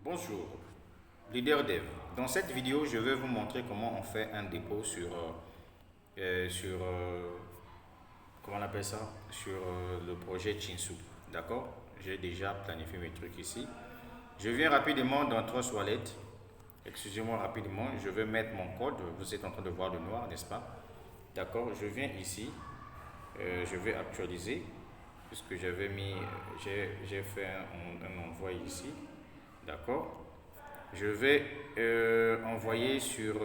Bonjour, leader dev. Dans cette vidéo, je vais vous montrer comment on fait un dépôt comment on appelle ça, le projet Chinsu. D'accord? J'ai déjà planifié mes trucs ici. Je viens rapidement dans Trust Wallet. Excusez-moi rapidement, je vais mettre mon code. Vous êtes en train de voir le noir, n'est-ce pas? D'accord, je viens ici. Je vais actualiser puisque j'avais mis, j'ai fait un envoi ici. D'accord? Je vais envoyer sur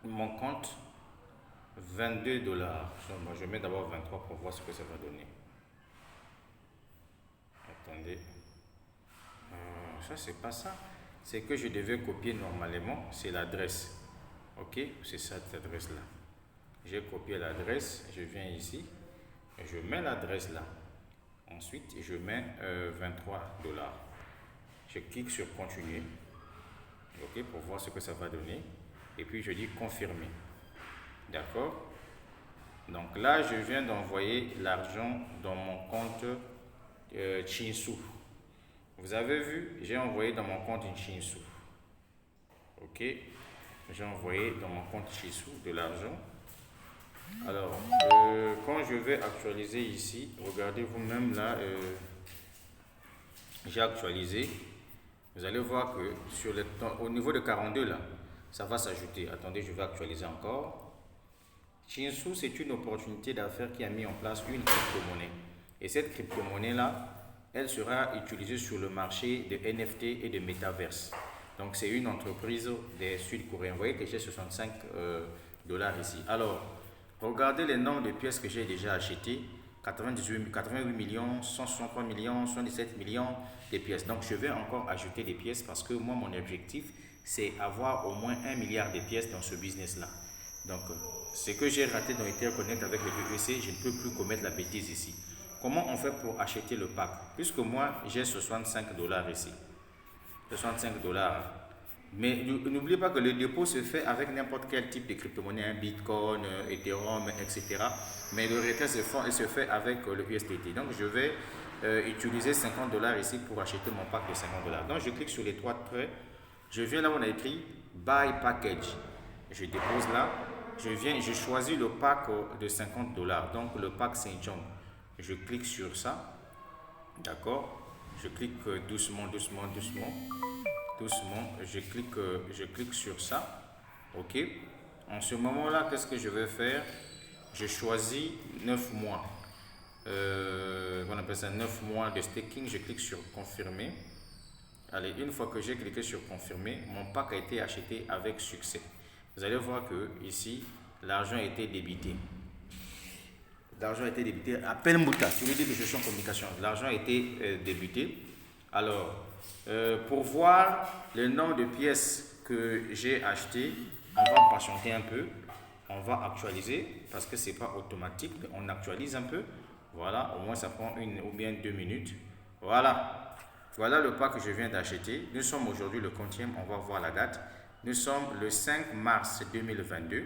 mon compte 22 $. Je mets d'abord 23 pour voir ce que ça va donner. Attendez. Ça, c'est pas ça. C'est que je devais copier normalement. C'est l'adresse. Ok? C'est cette adresse-là. J'ai copié l'adresse. Je viens ici. Et je mets l'adresse là. Ensuite, je mets 23 $. Je clique sur continuer. Ok, pour voir ce que ça va donner. Et puis je dis confirmer. D'accord? Donc là, je viens d'envoyer l'argent dans mon compte Chinsu. Vous avez vu, j'ai envoyé dans mon compte Chinsu. Ok? J'ai envoyé dans mon compte Chinsu de l'argent. Alors, quand je vais actualiser ici, regardez vous-même là, j'ai actualisé. Vous allez voir que au niveau de 42 là, ça va s'ajouter. Attendez, je vais actualiser encore. Chinsu, c'est une opportunité d'affaires qui a mis en place une crypto-monnaie. Et cette crypto-monnaie là, elle sera utilisée sur le marché de NFT et de Metaverse. Donc c'est une entreprise des Sud-Coréens. Vous voyez que j'ai 65 $ ici. Alors, regardez les nombres de pièces que j'ai déjà achetées. 88 millions, 163 millions, 117 millions de pièces. Donc je vais encore ajouter des pièces parce que moi, mon objectif, c'est avoir au moins 1 milliard de pièces dans ce business-là. Donc, ce que j'ai raté dans Interconnect avec le EEC, je ne peux plus commettre la bêtise ici. Comment on fait pour acheter le pack? Puisque moi, j'ai 65 $ ici. 65 $. Mais n'oubliez pas que le dépôt se fait avec n'importe quel type de crypto-monnaie, Bitcoin, Ethereum, etc. Mais le retrait se fait avec le USDT. Donc je vais utiliser 50 $ ici pour acheter mon pack de 50 $. Donc je clique sur les trois traits. Je viens là où on a écrit Buy Package. Je dépose là. Je choisis le pack de 50 $. Donc le pack Saint-John. Je clique sur ça. D'accord? Je clique doucement. Je clique sur ça. Ok. En ce moment-là, qu'est-ce que je vais faire? Je choisis 9 mois. On appelle ça 9 mois de staking. Je clique sur confirmer. Allez, une fois que j'ai cliqué sur confirmer, mon pack a été acheté avec succès. Vous allez voir que ici, l'argent a été débité. L'argent a été débité à peine mouta. Tu veux dire que je suis en communication. L'argent a été débité. Alors, pour voir le nombre de pièces que j'ai achetées, on va patienter un peu. On va actualiser parce que ce n'est pas automatique, mais on actualise un peu. Voilà, au moins ça prend 1 ou bien 2 minutes. Voilà. Voilà le pack que je viens d'acheter. Nous sommes aujourd'hui le 50e, on va voir la date. Nous sommes le 5 mars 2022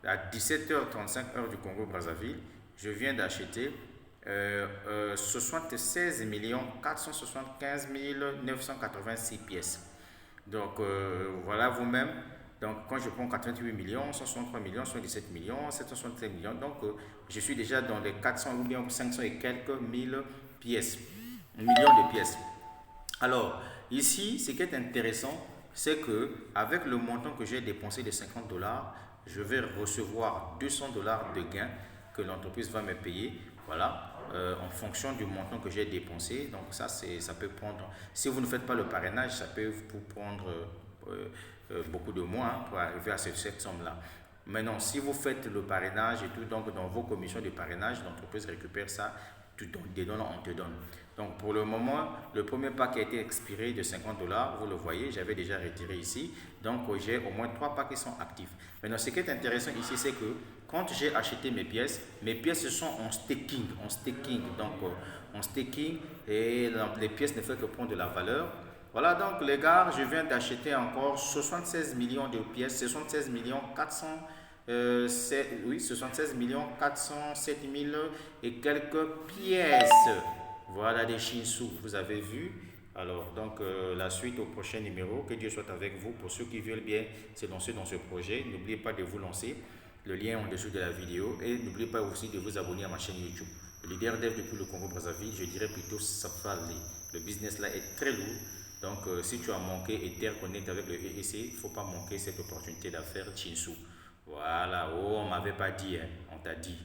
à 17h35 heure du Congo-Brazzaville. Je viens d'acheter 76 475 986 pièces. Donc voilà vous-même. Donc quand je prends 88 millions, 163 millions, 117 millions, 767 millions, donc je suis déjà dans les 400 ou bien 500 et quelques mille pièces, millions de pièces. Alors ici, ce qui est intéressant, c'est que avec le montant que j'ai dépensé de 50 $, je vais recevoir 200 $ de gains que l'entreprise va me payer. Voilà. En fonction du montant que j'ai dépensé. Donc ça peut prendre, si vous ne faites pas le parrainage, ça peut vous prendre beaucoup de mois pour arriver à cette somme-là. Maintenant, si vous faites le parrainage et tout, donc dans vos commissions de parrainage, l'entreprise récupère ça, tu donnes, on te donne. Donc pour le moment, le premier pack a été expiré de 50 $, vous le voyez, j'avais déjà retiré ici. Donc j'ai au moins 3 packs qui sont actifs. Maintenant, ce qui est intéressant ici, c'est que quand j'ai acheté mes pièces sont en staking. Donc en staking, et les pièces ne font que prendre de la valeur. Voilà, donc les gars, je viens d'acheter encore 76 millions de pièces, 76 millions 400, 76 millions 407 000 et quelques pièces. Voilà des Chinsu, vous avez vu. Alors, donc, la suite au prochain numéro. Que Dieu soit avec vous. Pour ceux qui veulent bien se lancer dans ce projet, n'oubliez pas de vous lancer. Le lien en dessous de la vidéo. Et n'oubliez pas aussi de vous abonner à ma chaîne YouTube. Le leader dev depuis le Congo-Brazzaville, je dirais plutôt ça va aller. Le business là est très lourd. Donc, si tu as manqué Ether Connect avec le EEC, il ne faut pas manquer cette opportunité d'affaires Chinsu. Voilà. Oh, on ne m'avait pas dit, hein. On t'a dit.